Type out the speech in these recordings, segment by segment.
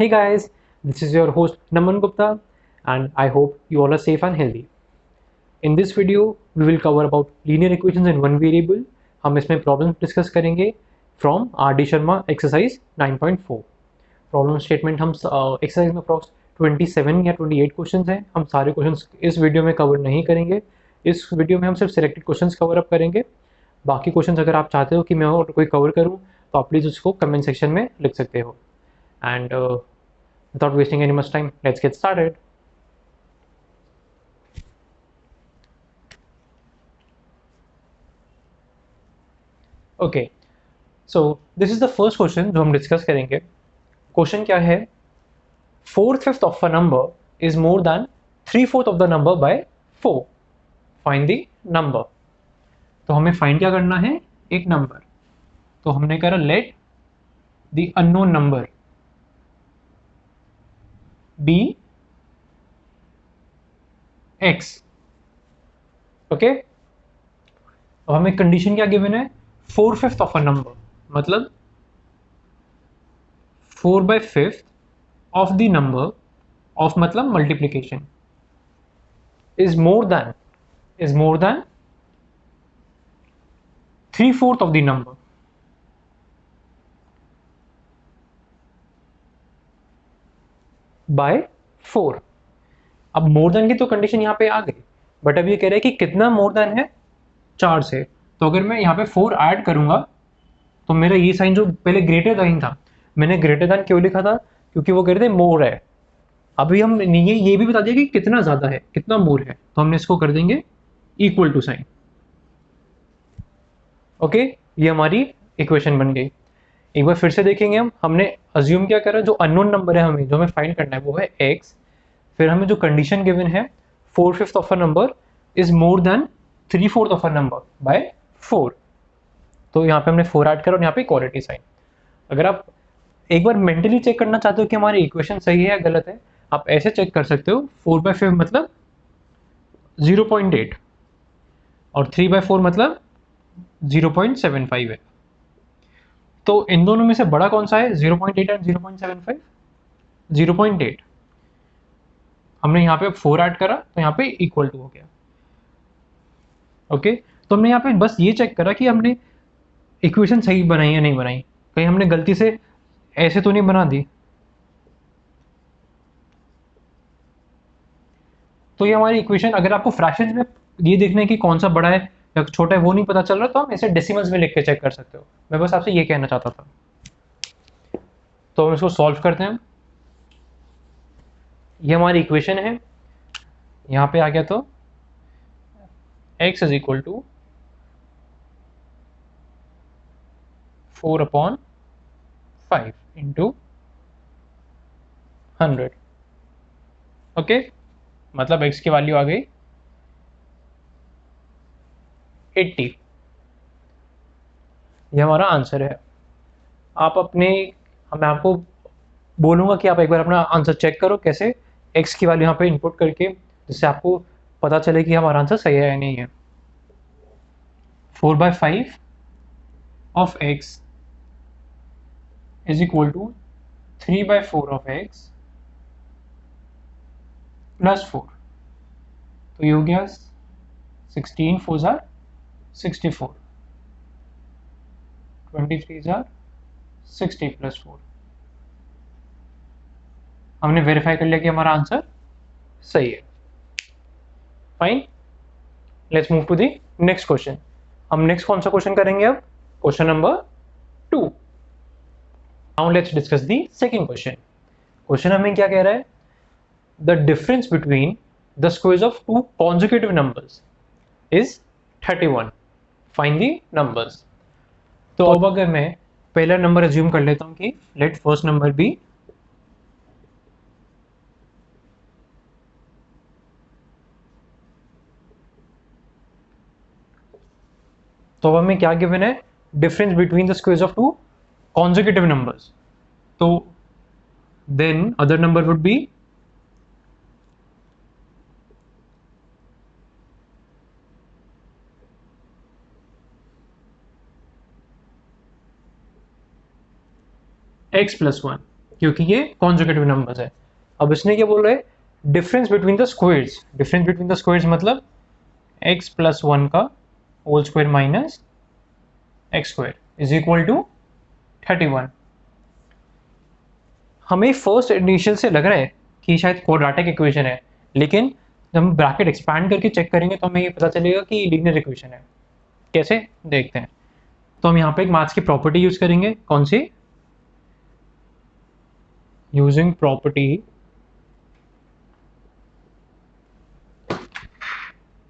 Hey guys, this is your host Naman Gupta and I hope you all are safe and healthy. In this video, we will cover about linear equations in one variable. हम इसमें problems discuss करेंगे from R.D. Sharma exercise 9.4. Problem statement हम exercise में approx 27 या 28 questions हैं. हम सारे questions इस वीडियो में cover नहीं करेंगे. इस वीडियो में हम सिर्फ selected questions cover up करेंगे. बाकी क्वेश्चंस अगर आप चाहते हो कि मैं और कोई कवर करूं तो आप प्लीज़ उसको कमेंट सेक्शन में लिख सकते हो. And without wasting any much time, let's get started. Okay, so this is the first question जो हम डिस्कस करेंगे. क्वेश्चन क्या है? 4/5 of a number is more than 3/4 of the number by 4. Find the number. तो हमें find क्या करना है? एक नंबर. तो हमने करा let the unknown number be x. Okay, अब हमें कंडीशन क्या गिवन है? 4/5 ऑफ अ नंबर मतलब 4/5 ऑफ द नंबर ऑफ मतलब multiplication is more than 3/4 of the number. By 4. अब मोर देन की तो कंडीशन यहाँ पे आ गई, बट अब ये कह रहे हैं कि कितना मोर देन है? 4 से. तो अगर मैं यहाँ पे 4 ऐड करूंगा तो मेरा ये साइन जो पहले ग्रेटर देन था, मैंने ग्रेटर देन क्यों लिखा था? क्योंकि वो कह रहे थे मोर है. अभी हम ये भी बता दिया कि कितना ज्यादा है, कितना मोर है, तो हमने इसको कर देंगे इक्वल टू साइन. ओके, ये हमारी इक्वेशन बन गई. एक बार फिर से देखेंगे हम. हमने अज्यूम क्या करा? जो अननोन नंबर है हमें जो हमें फाइंड करना है वो है x. फिर हमें जो कंडीशन गिवन है 4/5 of a number is more than 3/4 of a number by 4. तो यहाँ पे हमने 4 ऐड करा और यहाँ पे इक्वालिटी साइन. अगर आप एक बार मेंटली चेक करना चाहते हो कि हमारी इक्वेशन सही है या गलत है, आप ऐसे चेक कर सकते हो. 4/5 मतलब 0.8 और 3/4 मतलब 0.75 है. तो इन दोनों में से बड़ा कौन सा है? 0.8 एंड 0.75. 0.8. हमने यहाँ पे 4 ऐड करा तो यहाँ पे इक्वल टू हो गया. ओके, तो हमने यहाँ पे बस ये चेक करा कि हमने इक्वेशन सही बनाई या नहीं बनाई, कहीं हमने गलती से ऐसे तो नहीं बना दी. तो ये हमारी इक्वेशन. अगर आपको फ्रैक्शंस में ये देखना है कि कौन सा बड़ा है या छोटा है वो नहीं पता चल रहा, तो हम इसे डेसिमल्स में लिख के चेक कर सकते हो. मैं बस आपसे ये कहना चाहता था. तो हम इसको सॉल्व करते हैं. ये हमारी इक्वेशन है. यहाँ पे आ गया तो x is equal to 4/5 into 100. Okay, मतलब x की वैल्यू आ गई 80. ये हमारा आंसर है. आप अपने मैं आपको बोलूँगा कि आप एक बार अपना आंसर चेक करो कैसे, x की वैल्यू यहाँ पे इनपुट करके, जिससे आपको पता चले कि हमारा आंसर सही है या नहीं है. 4/5 of x is equal to 3/4 of x plus 4. तो ये हो गया 16 4 जार 64, 23 जार 60 प्लस 4. हमने वेरीफाई कर लिया कि हमारा आंसर सही है. Fine, let's move to the next question. हम नेक्स्ट कौन सा क्वेश्चन करेंगे? अब question number 2. Now let's discuss the second question. Question हमें क्या कह रहा है? The difference between the squares of two consecutive numbers is 31. Find the numbers. तो अब अगर मैं पहला नंबर अज्यूम कर लेता हूं कि लेट फर्स्ट नंबर बी तो अब हमें क्या गिवन है? Difference between the squares of two consecutive numbers. So then other number would be x plus 1. क्योंकि ये कॉन्जुगेटिव नंबर्स है। अब इसने क्या बोल रहा है, difference between the squares. Difference between the squares मतलब x प्लस 1 का whole square minus x square is equal to 31। हमें फर्स्ट इनिशियल से लग रहा है कि शायद क्वाड्रेटिक इक्वेशन है, लेकिन जब हम ब्रैकेट एक्सपैंड करके चेक करेंगे तो हमें ये पता चलेगा कि लीनियर इक्वेशन है। कैसे, देखते हैं। तो हम यहाँ पे एक मैथ्स की प्रॉपर्टी यूज करेंगे, कौन सी, using property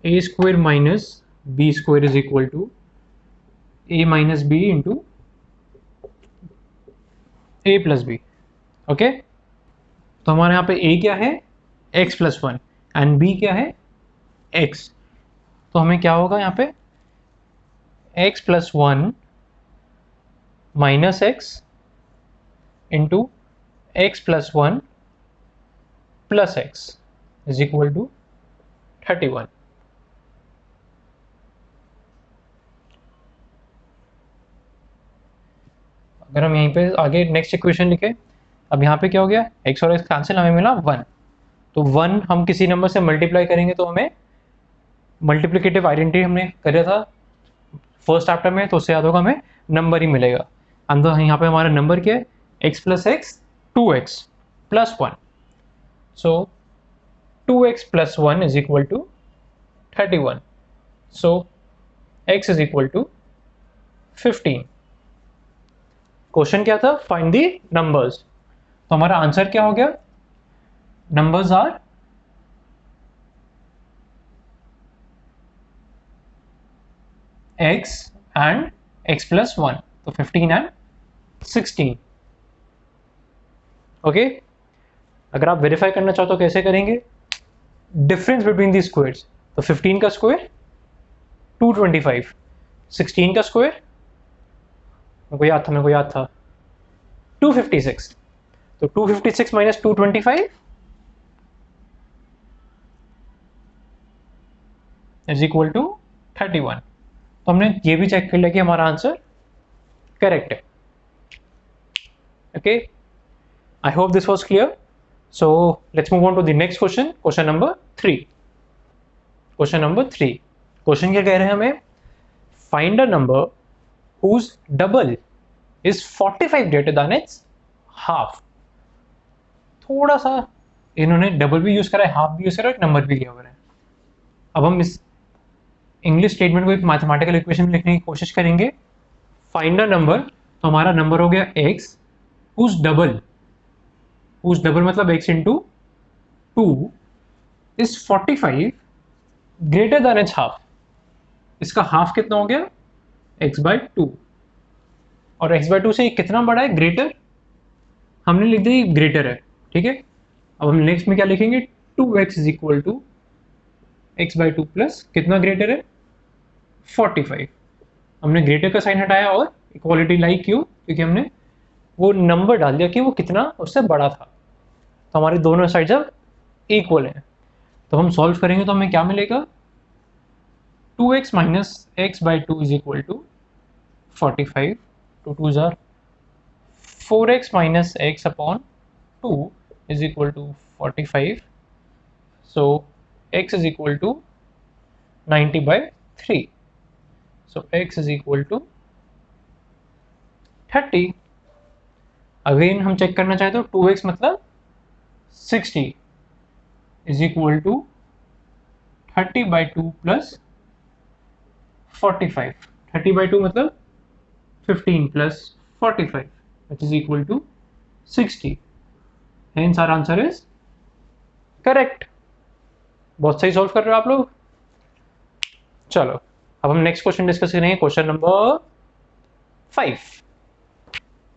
A square minus B square is equal to A minus B into A plus B. Okay, तो हमारे यहाँ पे a क्या है, x प्लस 1 एंड b क्या है, x। तो हमें क्या होगा यहाँ पे, x plus 1 minus x into x plus 1 plus x is equal to 31। अगर हम यहीं पे आगे नेक्स्ट इक्वेशन लिखे, अब यहाँ पे क्या हो गया, x और x कैंसिल, हमें मिला 1। तो 1 हम किसी नंबर से मल्टीप्लाई करेंगे तो हमें मल्टीप्लिकेटिव आइडेंटिटी हमने करा था फर्स्ट चैप्टर में, तो उससे याद होगा हमें नंबर ही मिलेगा। अंदर यहाँ पे हमारा नंबर क्या है, x plus x 2x plus 1। So 2x plus 1 is equal to 31। So x is equal to 15। Question क्या था, फाइंड दी नंबर्स। तो हमारा आंसर क्या हो गया, numbers are x and x plus 1, तो 15 एंड 16। ओके, अगर आप वेरीफाई करना चाहो तो कैसे करेंगे, डिफरेंस बिटवीन दी स्क्वायर्स। तो 15 का स्क्वायर 225, 16 का स्क्वायर मेरे को याद था 256। तो 256 माइनस 225 इज इक्वल टू 31। तो हमने ये भी चेक कर लिया कि हमारा आंसर करेक्ट है। Okay, I hope this was clear. So let's move on to the next question, question number 3। Question number 3, question क्या कह रहे हैं हमें, find a number whose double is 45 greater than its half। थोड़ा सा इन्होंने double भी यूज करा है, हाफ भी यूज करा है, नंबर भी लिया हुआ है। अब हम इस इंग्लिश स्टेटमेंट को एक मैथमेटिकल इक्वेशन में लिखने की कोशिश करेंगे। फाइंड अ नंबर, तो हमारा नंबर हो गया x whose डबल मतलब x into 2 is 45 greater than it's half. इसका हाफ कितना हो गया, x बाई 2, और x बाई 2 से कितना बड़ा है, ग्रेटर, हमने लिख दिया ग्रेटर है। ठीक है, अब हम नेक्स्ट में क्या लिखेंगे, 2x is equal to x by 2 plus कितना ग्रेटर है, 45। हमने ग्रेटर का साइन हटाया और इक्वालिटी लाई क्यों, क्योंकि हमने वो नंबर डाल दिया कि वो कितना उससे बड़ा था। तो हमारे दोनों साइड्स अब इक्वल हैं। तो हम सॉल्व करेंगे तो हमें क्या मिलेगा, 2x minus x by 2 is equal to 45, 2 2 जार 4x minus x upon 2 is equal to 45. So x is equal to 90 by 3. So x is equal to 30. Again हम चेक करना चाहें तो 2x मतलब 60 is equal to 30 by 2 plus 45. 30 by 2 मतलब 15 plus 45 which is equal to 60. Hence our answer is correct. बहुत सही solve कर रहे हो आप लोग। चलो अब हम नेक्स्ट क्वेश्चन डिस्कस करेंगे, क्वेश्चन नंबर 5।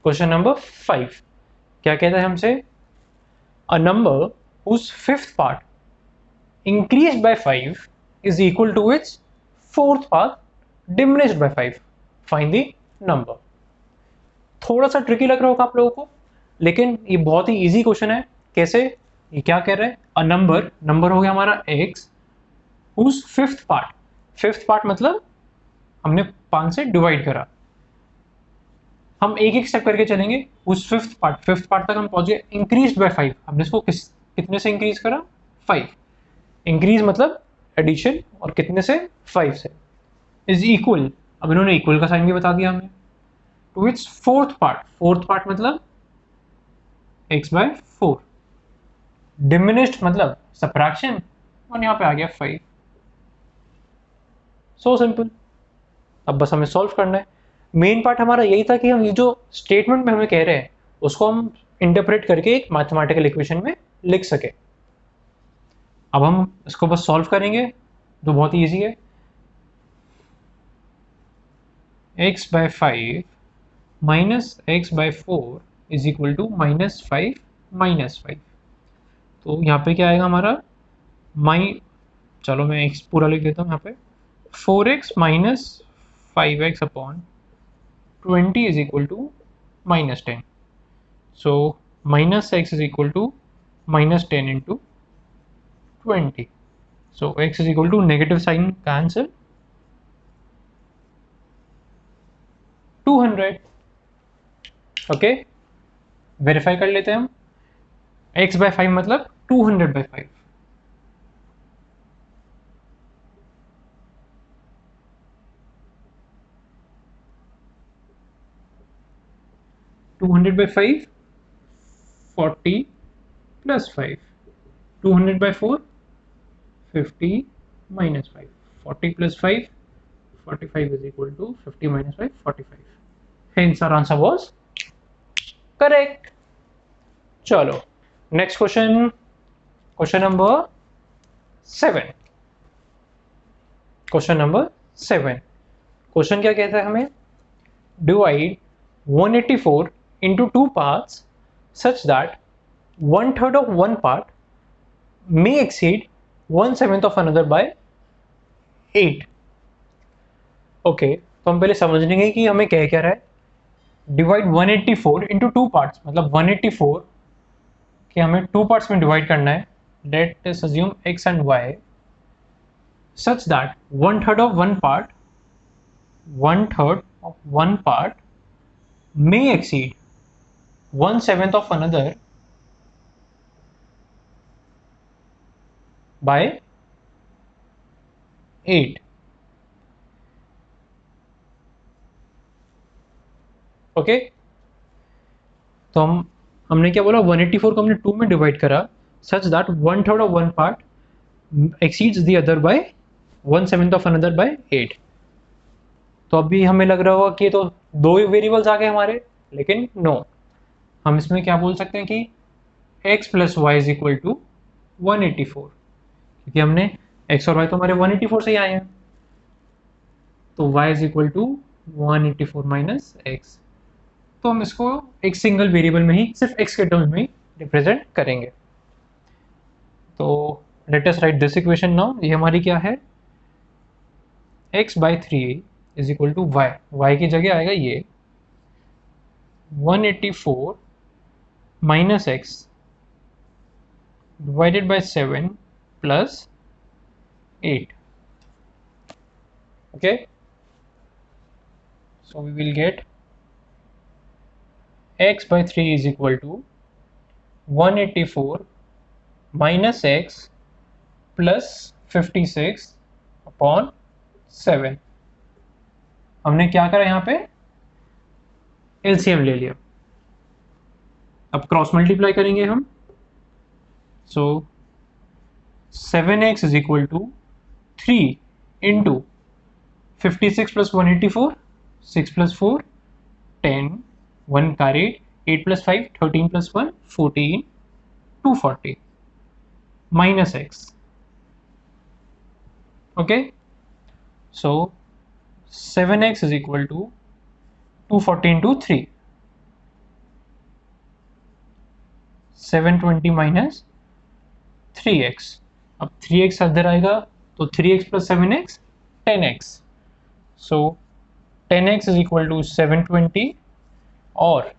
क्वेश्चन नंबर 5 क्या कहता है हमसे, अ number whose fifth part increased by 5 is equal to its fourth part diminished by 5. Find the number. थोड़ा सा ट्रिकी लग रहा होगा आप लोगों को, लेकिन ये बहुत ही इजी क्वेश्चन है। कैसे, ये क्या कह रहा है, अ नंबर हो गया हमारा x whose फिफ्थ पार्ट मतलब हमने 5 से डिवाइड करा, हम एक एक स्टेप करके चलेंगे। उस फिफ्थ पार्ट तक हम पहुंचे, इंक्रीज बाय 5। हमने इसको कितने से इंक्रीज करा? 5। इंक्रीज मतलब एडिशन, और कितने से? 5 से। इज इक्वल, अब इन्होंने इक्वल का साइन भी बता दिया हमें, टू इट्स फोर्थ पार्ट मतलब x/4। डिमिनिश्ड मतलब सब्ट्रैक्शन, और यहाँ पे आ गया 5। So simple. अब बस हमें सॉल्व करना है। मेन पार्ट हमारा यही था कि हम ये जो स्टेटमेंट में हमें कह रहे हैं उसको हम इंटरप्रेट करके एक मैथमेटिकल इक्वेशन में लिख सके। अब हम इसको बस सॉल्व करेंगे, जो बहुत ही ईजी है। x/5 minus x/4 is equal to -5 तो यहाँ पे क्या आएगा हमारा? चलो मैं x पूरा लिख देता हूँ यहाँ पे। 4x minus 5x upon 20 is equal to -10। So minus x is equal to -10 into 20। So x is equal to negative sign का आंसर 200। ओके, वेरीफाई कर लेते हैं हम। x/5 मतलब 200/5। 200/5 40 plus 5, 200/4 50 minus 5, 40 plus 5 45 is equal to 50 minus 5 45। Hence our answer was correct। चलो next question number 7। Question क्या कहता है हमें? Divide 184 into 2 parts such that 1/3 of one part may exceed 1/7 of another by 8। Okay, तो हम पहले समझ लेंगे कि हमें क्या कह रहा है। डिवाइड 184 into 2 parts मतलब 184 कि हमें 2 पार्ट्स में डिवाइड करना है। Let us assume x and y such that 1/3 of one part may exceed 1/7 of another by 8। Okay, तो हमने क्या बोला? 184 को हमने 2 में डिवाइड करा such that 1/3 of one part exceeds the other by 1/7 of another by 8। तो अभी हमें लग रहा होगा कि ये तो दो वेरिएबल्स आ गए हमारे, लेकिन नो, हम इसमें क्या बोल सकते हैं कि x plus y is equal to 184, क्योंकि हमने x और y तो हमारे 184 से ही आए हैं। तो y is equal to 184 minus x। तो हम इसको एक सिंगल वेरिएबल में ही, सिर्फ x के टर्म्स में ही रिप्रेजेंट करेंगे। तो let us right this equation now. ये हमारी क्या है? x/3 is equal to y की जगह आएगा ये 184 minus x divided by 7 plus 8। okay, so we will get x/3 is equal to 184 minus x plus 56 upon 7। हमने क्या करा यहाँ पे? एलसीएम ले लिया। अब क्रॉस मल्टीप्लाई करेंगे हम। सो 7x is equal to 3 into 56 plus 184, 6 plus 4 10, 1 carried, 8 plus 5 13 plus 1 14, 240 minus x। okay, so 7x is equal to 240 into 3, 720 minus 3x। अब 3x अंदर आएगा तो 3x plus 7x 10x। so 10x is equal to 720 और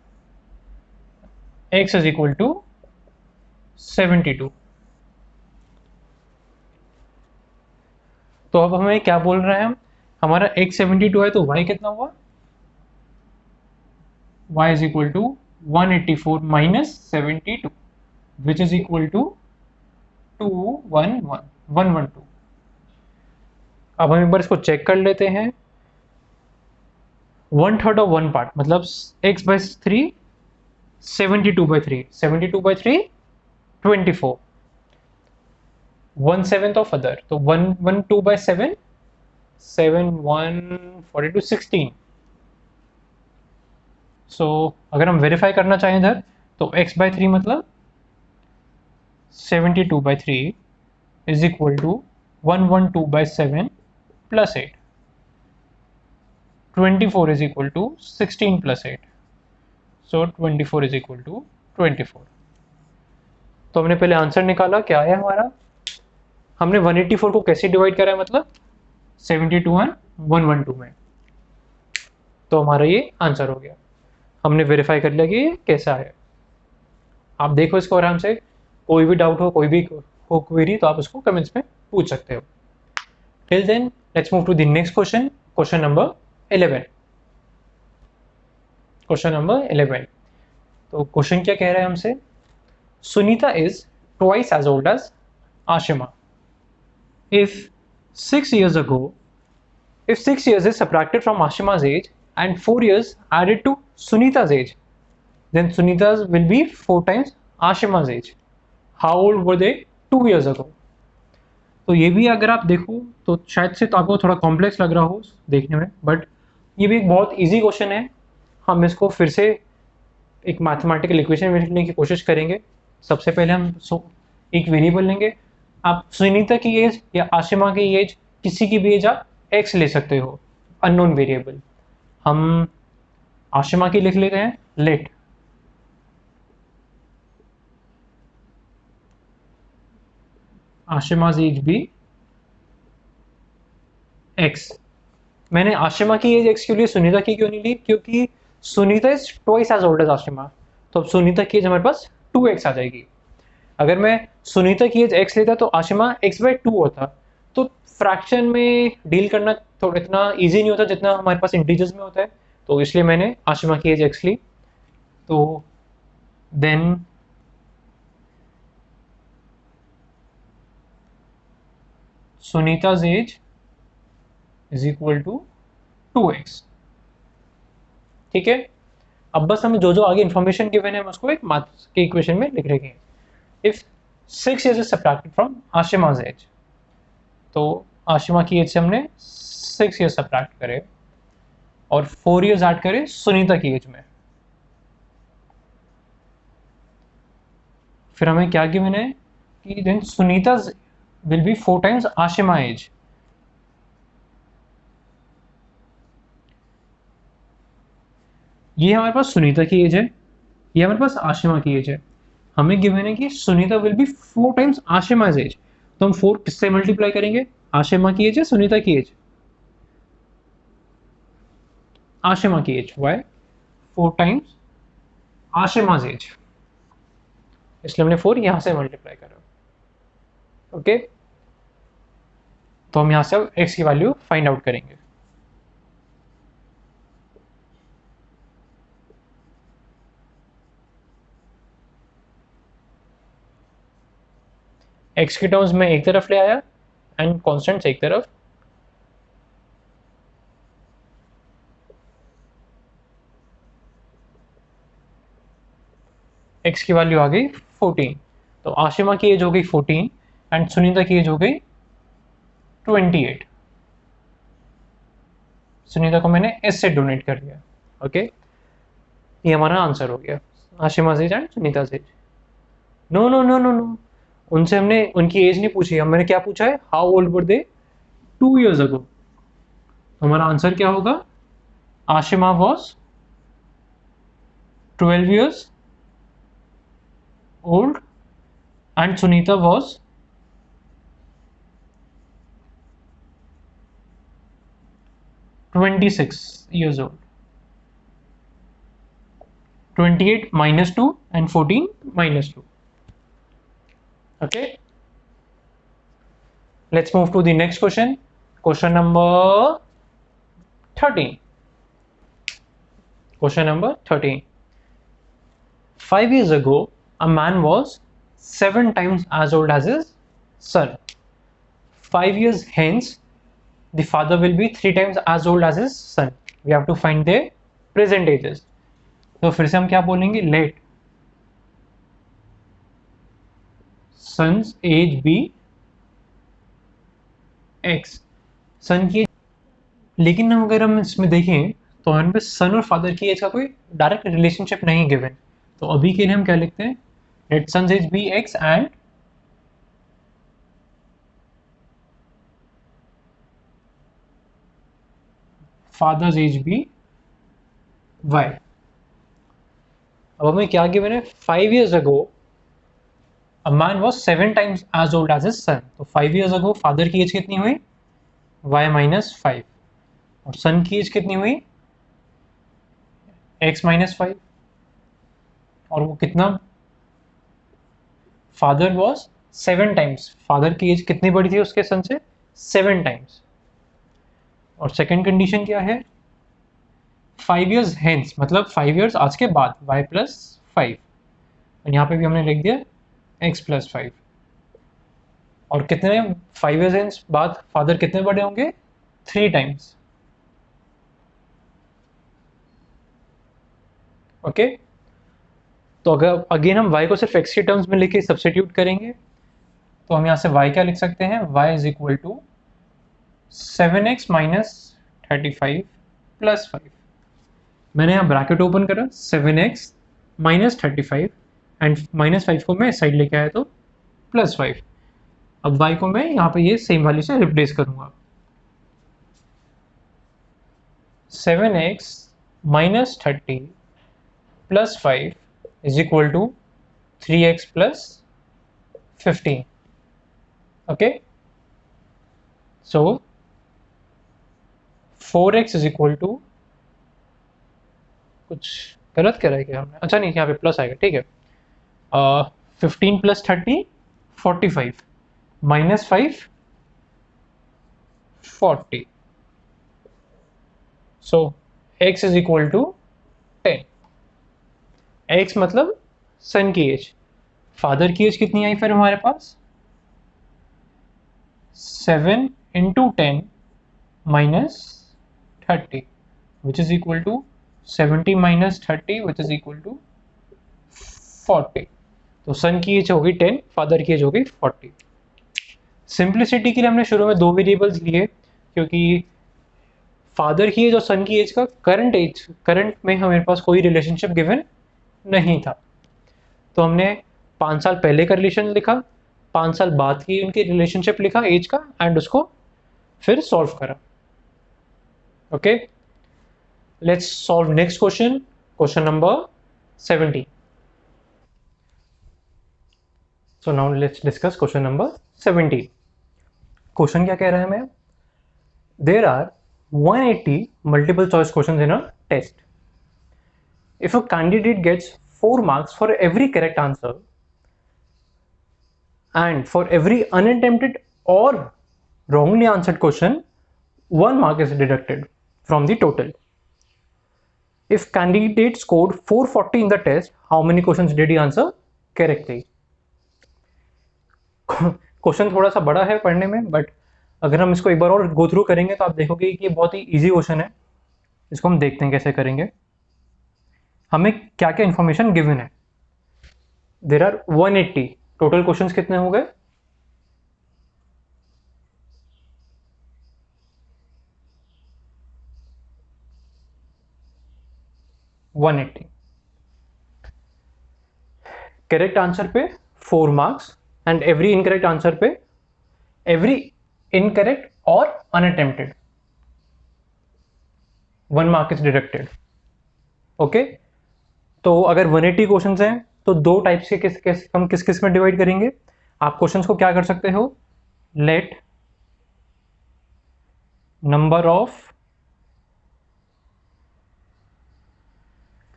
x is equal to 72। तो अब हमें क्या बोल रहे हैं हम? हमारा x 72 है तो y कितना हुआ? y is equal to 184 minus 72 which is equal to 112। अब हम एक बार इसको चेक कर लेते हैं। 1/3 ऑफ 1 पार्ट मतलब x by 3 72/3 72/3 24 1/7 of other तो 112/7 7 1 42 16। सो अगर हम वेरीफाई करना चाहें इधर तो x by 3 मतलब 72/3 is equal to 112/7 plus 8 24 is equal to 16 plus 8 so 24 is equal to 24। तो हमने पहले आंसर निकाला क्या है हमारा। हमने 184 को कैसे डिवाइड करा है मतलब 72 और 112 में, तो हमारा ये आंसर हो गया। हमने वेरीफाई कर लिया कि ये कैसा है। आप देखो इसको आराम से, कोई भी डाउट हो कोई भी हो क्वेरी तो आप उसको कमेंट्स में पूछ सकते हो। Till then let's move to the next question, question number 11। Question number 11, तो क्वेश्चन क्या कह रहा है हमसे, Sunita is twice as old as Ashima. If 6 years ago, if 6 years is subtracted from Ashima's age and 4 years added to Sunita's age, then Sunita's will be 4 times Ashima's age. How old were they 2 years ago? तो ये भी अगर आप देखो तो शायद से तो आपको थोड़ा कॉम्प्लेक्स लग रहा हो देखने में, बट ये भी एक बहुत इजी क्वेश्चन है। हम इसको फिर से एक मैथमेटिकल इक्वेशन में लिखने की कोशिश करेंगे। सबसे पहले हम एक वेरिएबल लेंगे। आप सुनीता की एज या आशिमा की एज, किसी की भी एज आप x ले सकते हो, अननोन वेरिएबल। हम आशिमा की लिख लेते हैं, लेट आशिमा's एज भी x। मैंने आशिमा की एज x क्यों ली, सुनीता की क्यों नहीं ली, क्योंकि Sunita is twice as old as Ashima, तो अब सुनीता की एज हमारे पास 2x आ जाएगी। अगर मैं सुनीता की एज x लेता तो आशिमा x/2 होता, तो फ्रैक्शन में डील करना थोड़ा इतना इजी नहीं होता जितना हमारे पास इंटीजर्स में होता है, तो इसलिए मैंने आशिमा की एज x ली। तो then सुनीता's as is equal to 2x। ठीक है, अब बस हमें जो जो आगे इंफॉर्मेशन गिवन है हम उसको एक मैथ्स के इक्वेशन में लिख रहे हैं। If 6 years is subtracted from आशिमा's age, तो आशिमा की एज से हमने 6 years सब्ट्रैक्ट करे और 4 years ऐड करे सुनीता की एज में। फिर हमें क्या गिवन है कि then Sunita will be 4 times Ashima age. ये हमारे पास सुनीता की एज है, ये हमारे पास आशिमा की एज है। हमें गिवन है कि Sunita will be 4 times आशिमा's as, तो हम 4 किससे मल्टीप्लाई करेंगे, आशिमा की एज है सुनीता की एज, आशिमा की एज वाई 4 times आशिमा's एज, इसलिए हमने 4 यहां से मल्टीप्लाई करा। ओके, तो हम यहां से अब x की वैल्यू फाइंड आउट करेंगे। x की टर्म्स में एक तरफ ले आया एंड कॉन्स्टेंट्स एक तरफ। x की वैल्यू आ गई 14, तो आशिमा की एज हो गई 14 एंड सुनीता की एज हो गई 28। सुनीता को मैंने s से डोनेट कर दिया। ओके, ये हमारा आंसर हो गया, आशिमा's as and सुनीता's as. No no no no no, उनसे हमने उनकी एज नहीं पूछी, हम मैंने क्या पूछा है, how old were they 2 years ago। हमारा आंसर क्या होगा, Ashima was 12 years old and Sunita was 26 years old। 28 minus 2 and 14 minus 2। Okay, let's move to the next question, question number 13। Question number 13, 5 years ago a man was 7 times as old as his son. 5 years hence the father will be 3 times as old as his son. We have to find their present ages. तो फिर से हम क्या बोलेंगे, let son's age be x. सन की, लेकिन अगर हम इसमें देखें तो हमारे पे सन और फादर की एज का कोई डायरेक्ट रिलेशनशिप नहीं गिवन. तो अभी के लिए हम क्या लिखते हैं, let son's age be x and father's age be y. अब हमें क्या गिवन है, 5 years ago a man was 7 times as old as his son. तो 5 years ago फादर की एज कितनी हुई, y माइनस 5, और सन की एज कितनी हुई, x माइनस 5. और वो कितना, फादर वॉज 7 टाइम्स, फादर की एज कितनी बड़ी थी उसके सन से, 7 टाइम्स. और सेकंड कंडीशन क्या है, 5 years हेंस, मतलब 5 years आज के बाद, y प्लस 5, और यहाँ पे भी हमने लिख दिया x प्लस 5. और कितने 5 years हेंस बाद फादर कितने बड़े होंगे, 3 टाइम्स. ओके, तो अगर अगेन हम y को सिर्फ x के टर्म्स में लेके सब्स्टिट्यूट करेंगे तो हम यहाँ से y क्या लिख सकते हैं, y is equal to 7x minus 35 plus 5. मैंने यहाँ ब्रैकेट ओपन करा, 7x माइनस 35 एंड माइनस 5 को मैं इस साइड लेके आया तो प्लस 5. अब y को मैं यहाँ पे ये सेम वैल्यू से रिप्लेस करूँगा, 7x minus 30 plus 5 is equal to 3x plus 15. Okay, so 4x is equal to, कुछ गलत करा है क्या हमने, अच्छा नहीं यहाँ पे प्लस आएगा, ठीक है. 15 plus 30 45 minus 5 40. so x is equal to 10. x मतलब सन की एज, फादर की एज कितनी आई फिर हमारे पास, 7 into 10 minus 30 which is equal to 70 minus 30 which is equal to 40. तो सन की एज होगी 10, फादर की एज होगी 40. सिंप्लिसिटी के लिए हमने शुरू में 2 वेरिएबल्स लिए, क्योंकि फादर की एज और सन की एज का करंट में हमारे पास कोई रिलेशनशिप गिवन नहीं था. तो हमने 5 साल पहले का रिलेशन लिखा, 5 साल बाद की उनकी रिलेशनशिप लिखा एज का, एंड उसको फिर सॉल्व करा. Okay, let's solve next question, question number 17. So now let's discuss question number 17. Question क्या कह रहा है हमें, there are 180 multiple choice questions in a test. If a candidate gets 4 marks for every correct answer and for every unattempted or wrongly answered question, 1 mark is deducted from the total. If candidate scored 440 in the test, how many questions did he answer correctly? Question थोड़ा सा बड़ा है पढ़ने में, but अगर हम इसको एक बार और गो थ्रू करेंगे तो आप देखोगे कि ये बहुत ही इजी क्वेश्चन है. इसको हम देखते हैं कैसे करेंगे. हमें क्या क्या इंफॉर्मेशन गिवन है, देर आर 180, टोटल क्वेश्चंस कितने हो गए, 180. करेक्ट आंसर पे 4 marks and every incorrect answer पे, एवरी इनकरेक्ट और unattempted 1 mark is deducted. Okay, तो अगर 180 क्वेश्चंस हैं तो 2 टाइप्स के हम किस किस में डिवाइड करेंगे. आप क्वेश्चंस को क्या कर सकते हो, let number of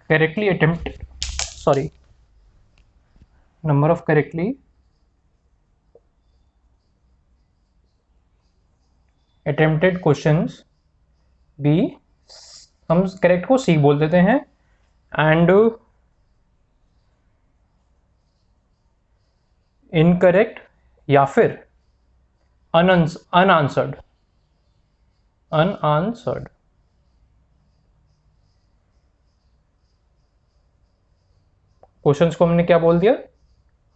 correctly attempted, sorry, number of correctly attempted questions be, हम करेक्ट को सी बोल देते हैं, एंड इनकरेक्ट या फिर अनआंसर्ड। अनआंसर्ड क्वेश्चंस को हमने क्या बोल दिया,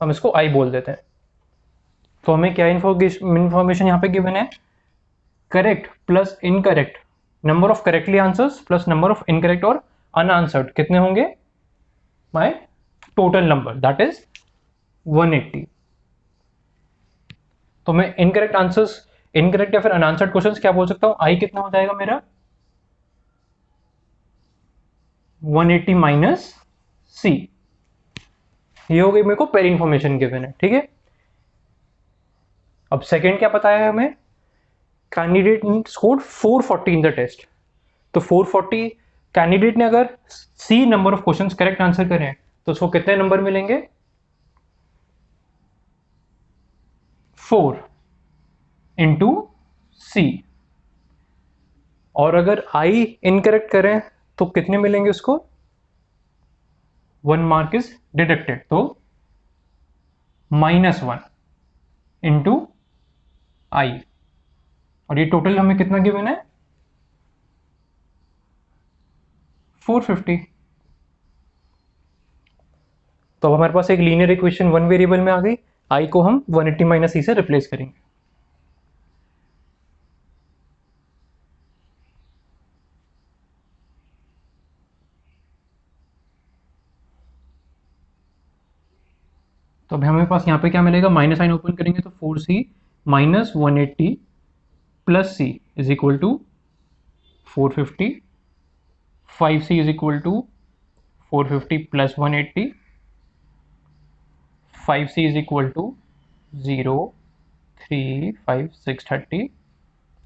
हम इसको आई बोल देते हैं। तो हमें क्या इंफॉर्मेशन यहाँ पे गिवन है, correct plus incorrect, number of correctly answers plus number of incorrect और अनआंसर्ड कितने होंगे, my total number that is 180। तो मैं इनकरेक्ट आंसर्स, इनकरेक्ट या फिर अनआंसर्ड क्वेश्चंस क्या बोल सकता हूं, आई कितना हो जाएगा मेरा 180 माइनस सी। ये हो गई मेरे को पेरी इंफॉर्मेशन गिवन है, ठीक है। अब सेकंड क्या बताया है हमें, candidate scored 440 in the test. तो 440 कैंडिडेट ने अगर C number of questions correct answer करें तो उसको कितने नंबर मिलेंगे, 4 इंटू सी। और अगर आई इनकरेक्ट करें तो कितने मिलेंगे उसको, 1 मार्क इज डिडक्टेड, तो -1 इंटू आई। और ये टोटल हमें कितना गिवन है, 450। तो अब हमारे पास एक लीनियर इक्वेशन वन वेरिएबल में आ गई, आई को हम 180 माइनस सी से रिप्लेस करेंगे। तो अब हमारे पास यहाँ पे क्या मिलेगा, माइनस साइन ओपन करेंगे तो 4c minus 180 plus C is equal to 450, 5c is equal to 450 plus 180, 5c is equal to 0, 3, 5, 630।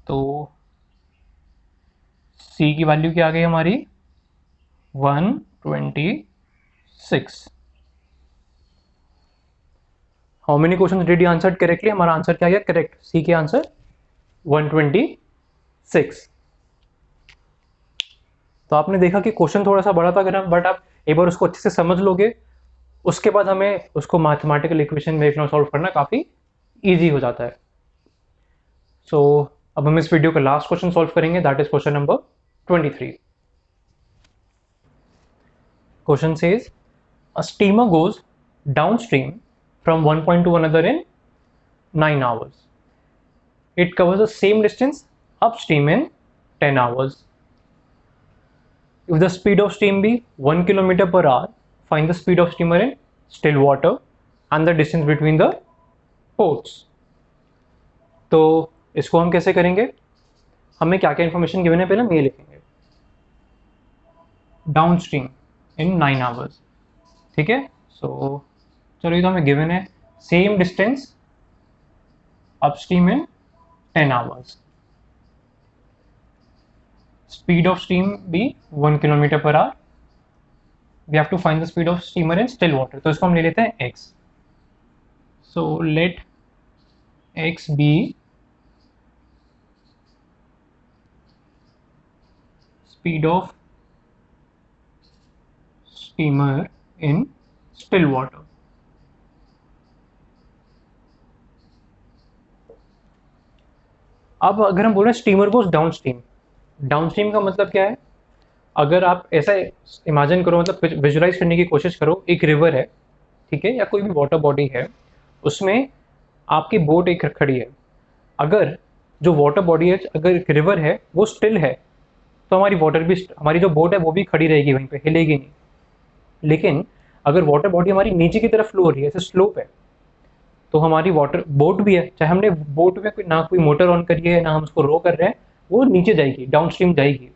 तो c की वैल्यू क्या आ गई हमारी 126। How many question did you answer correctly, हमारा आंसर क्या गया करेक्ट, सी के आंसर 126। तो आपने देखा कि क्वेश्चन थोड़ा सा बड़ा था, बट आप एक बार उसको अच्छे से समझ लोगे, उसके बाद हमें उसको मैथमेटिकल इक्वेशन में लिखना सॉल्व करना काफ़ी इजी हो जाता है। सो अब हम इस वीडियो का लास्ट क्वेश्चन सॉल्व करेंगे, that is question number 23। Question says a steamer goes downstream from one point to another in 9 hours. It covers the same distance upstream in 10 hours. If the speed of steam be 1 kilometer per hour, find the speed of steamer in still water and the distance between the ports. तो इसको हम कैसे करेंगे, हमें क्या क्या information given है पहले हम ये लिखेंगे, डाउनस्ट्रीम इन 9 आवर्स, ठीक है। सो चलो ये तो हमें गिवन है, same distance upstream in 10 hours, speed of steam भी 1 kilometre per hour, we have to find the speed of steamer in still water, तो इसको हम ले लेते हैं x। So let x be speed of steamer in still water. अब अगर हम बोल रहे हैं स्टीमर गोज डाउनस्ट्रीम, डाउनस्ट्रीम का मतलब क्या है, अगर आप ऐसा इमेजिन करो, मतलब विजुलाइज करने की कोशिश करो, एक रिवर है, ठीक है, या कोई भी वाटर बॉडी है, उसमें आपकी बोट एक खड़ी है। अगर जो वाटर बॉडी है, अगर एक रिवर है वो स्टिल है, तो हमारी वाटर भी, हमारी जो बोट है वो भी खड़ी रहेगी वहीं पे, हिलेगी नहीं। लेकिन अगर वाटर बॉडी हमारी नीचे की तरफ फ्लो हो रही है, जैसे स्लोप है, तो हमारी वाटर बोट भी है, चाहे हमने बोट में कोई ना कोई मोटर ऑन करी है ना हम उसको रो कर रहे हैं, वो नीचे जाएगी, डाउनस्ट्रीम जाएगी।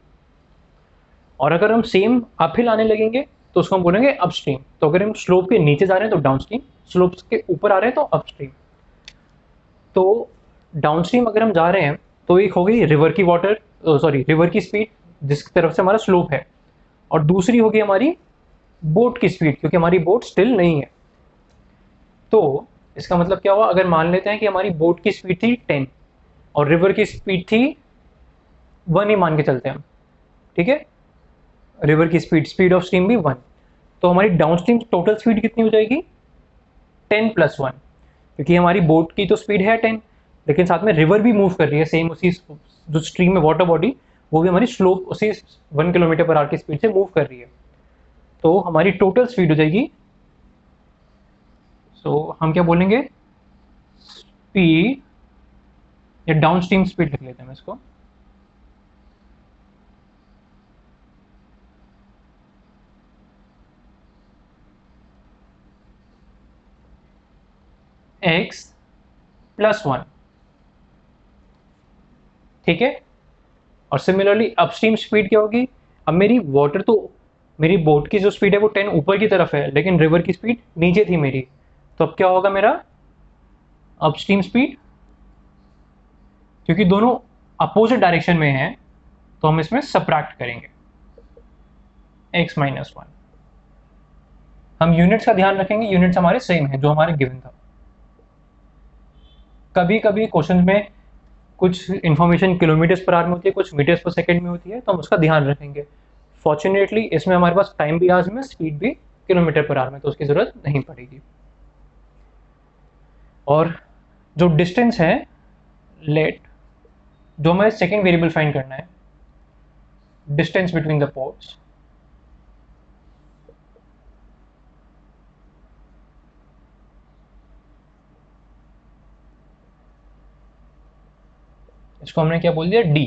और अगर हम सेम अपहिल आने लगेंगे तो उसको हम बोलेंगे अपस्ट्रीम। तो अगर हम स्लोप के नीचे जा रहे हैं तो डाउनस्ट्रीम, स्लोप के ऊपर आ रहे हैं तो अपस्ट्रीम। तो डाउनस्ट्रीम अगर हम जा रहे हैं तो एक हो गई रिवर की वाटर, सॉरी रिवर की स्पीड जिसकी तरफ से हमारा स्लोप है, और दूसरी होगी हमारी बोट की स्पीड, क्योंकि हमारी बोट स्टिल नहीं है। तो इसका मतलब क्या हुआ, अगर मान लेते हैं कि हमारी बोट की स्पीड थी 10 और रिवर की स्पीड थी 1 ही मान के चलते हैं हम, ठीक है, रिवर की स्पीड ऑफ स्ट्रीम भी 1, तो हमारी डाउन स्ट्रीम टोटल स्पीड कितनी हो जाएगी 10 + 1। क्योंकि हमारी बोट की तो स्पीड है 10, लेकिन साथ में रिवर भी मूव कर रही है सेम उसी जो स्ट्रीम में वाटर बॉडी, वो भी हमारी स्लो उसी 1 किलोमीटर पर आवर की स्पीड से मूव कर रही है। तो हमारी टोटल स्पीड हो जाएगी, सो हम क्या बोलेंगे, स्पीड या डाउन स्ट्रीम स्पीड लिख लेते हैं इसको, x + 1, ठीक है। और सिमिलरली अपस्ट्रीम स्पीड क्या होगी, अब मेरी वाटर तो मेरी बोट की जो स्पीड है वो 10 ऊपर की तरफ है, लेकिन रिवर की स्पीड नीचे थी मेरी, तो अब क्या होगा मेरा अपस्ट्रीम स्पीड, क्योंकि दोनों अपोजिट डायरेक्शन में हैं तो हम इसमें सब्ट्रैक्ट करेंगे x - 1। हम यूनिट्स का ध्यान रखेंगे, यूनिट्स हमारे सेम है जो हमारे गिवन था। कभी कभी क्वेश्चन में कुछ इन्फॉर्मेशन किलोमीटर्स पर आवर में होती है, कुछ मीटर्स पर सेकंड में होती है, तो हम उसका ध्यान रखेंगे। फॉर्चुनेटली इसमें हमारे पास टाइम भी आज में, स्पीड भी किलोमीटर पर आवर में, तो उसकी ज़रूरत नहीं पड़ेगी। और जो डिस्टेंस है, लेट जो हमें सेकेंड वेरिएबल फाइंड करना है, डिस्टेंस बिटवीन द पोर्ट्स, इसको हमने क्या बोल दिया, d,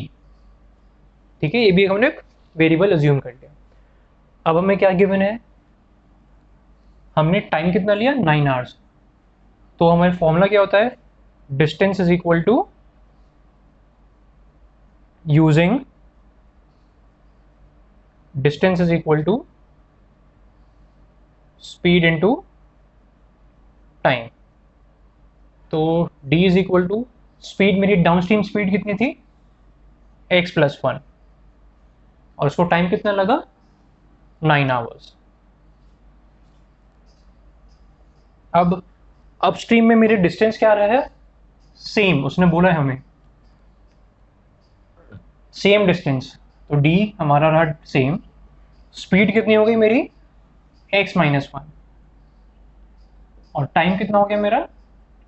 ठीक है। ये भी हमने वेरिएबल अज्यूम कर लिया। अब हमें क्या गिवन है, हमने टाइम कितना लिया, 9 आवर्स, तो हमारा फॉर्मूला क्या होता है, distance is equal to using distance is equal to speed into time. तो d is equal to speed, मेरी डाउनस्ट्रीम स्पीड कितनी थी, x + 1, और उसको टाइम कितना लगा, 9 आवर्स। अब अपस्ट्रीम में मेरी डिस्टेंस क्या रहा है, सेम, उसने बोला है हमें सेम डिस्टेंस, तो d हमारा रहा सेम। स्पीड कितनी हो गई मेरी, x - 1, और टाइम कितना हो गया मेरा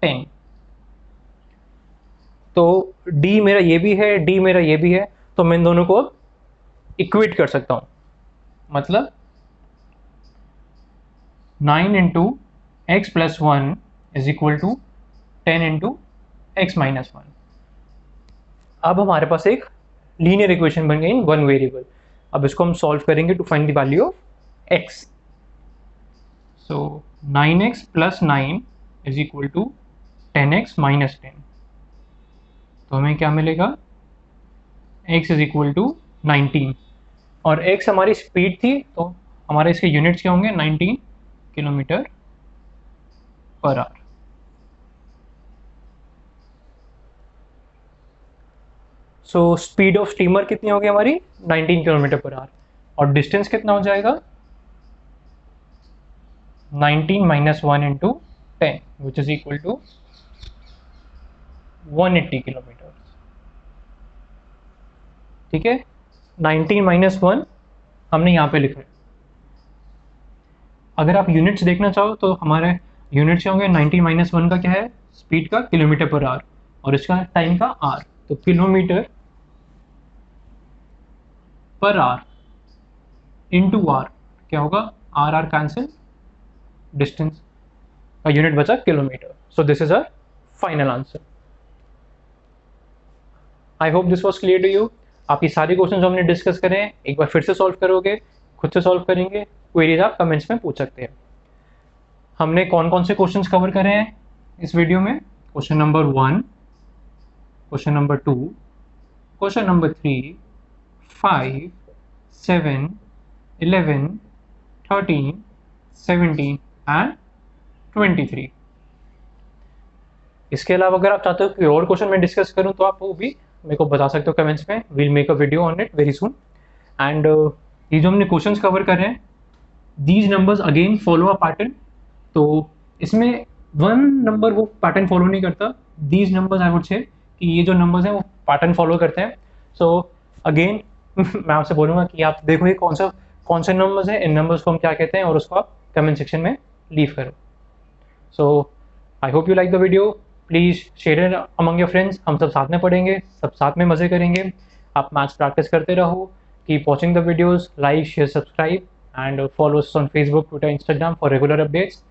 10। तो d मेरा ये भी है, d मेरा ये भी है, तो मैं इन दोनों को अब इक्वेट कर सकता हूँ। मतलब 9 × x + 1 is equal to 10 × x - 1। अब हमारे पास एक लीनियर इक्वेशन बन गई इन वन वेरिएबल। अब इसको हम सॉल्व करेंगे to find the value of x। So 9x + 9 is equal to 10x - 10। तो हमें क्या मिलेगा, x इज इक्वल टू 19, और x हमारी स्पीड थी, तो हमारे इसके यूनिट्स क्या होंगे, 19 kilometre per our. So speed of steamer कितनी होगी हमारी, 19 किलोमीटर पर आवर, और डिस्टेंस कितना हो जाएगा, 19 - 1 × 10 which is equal to 180 kilometre, ठीक है। 19 - 1 हमने यहाँ पे लिखा है। अगर आप यूनिट्स देखना चाहो तो हमारे यूनिट्स क्या होंगे, 19 - 1 का क्या है, स्पीड का किलोमीटर पर आवर, और इसका टाइम का आर, तो kilometre per our into R क्या होगा, आर आर कैंसिल, डिस्टेंस का यूनिट बचा kilometre. So this is our final answer. I hope this was clear to you. आप ये सारे क्वेश्चन जो हमने डिस्कस करें एक बार फिर से सॉल्व करोगे, खुद से सॉल्व करेंगे, क्वेरीज आप कमेंट्स में पूछ सकते हैं। हमने कौन कौन से क्वेश्चंस कवर करे हैं इस वीडियो में, question number 1, question number 2, question number 3, 5, 7, 11, 13, 17 and 23। इसके अलावा अगर आप चाहते हो कि और क्वेश्चन मैं डिस्कस करूं तो आप वो भी मेरे को बता सकते हो कमेंट्स में। Will make a video on it very soon. And ये जो हमने क्वेश्चंस कवर कर रहे हैं, these numbers again follow a pattern. तो इसमें वन नंबर वो पैटर्न फॉलो नहीं करता, these numbers I would say कि ये जो नंबर्स हैं वो पैटर्न फॉलो करते हैं। सो अगेन मैं आपसे बोलूँगा कि आप देखो ये कौन से नंबर्स हैं, इन नंबर्स को हम क्या कहते हैं, और उसको आप कमेंट सेक्शन में लीव करो। सो I hope you like the video, please share it among your friends. हम सब साथ में पढ़ेंगे, सब साथ में मज़े करेंगे। आप मैथ्स प्रैक्टिस करते रहो, keep watching the videos, like share subscribe and follow us on Facebook, Twitter, Instagram for regular updates.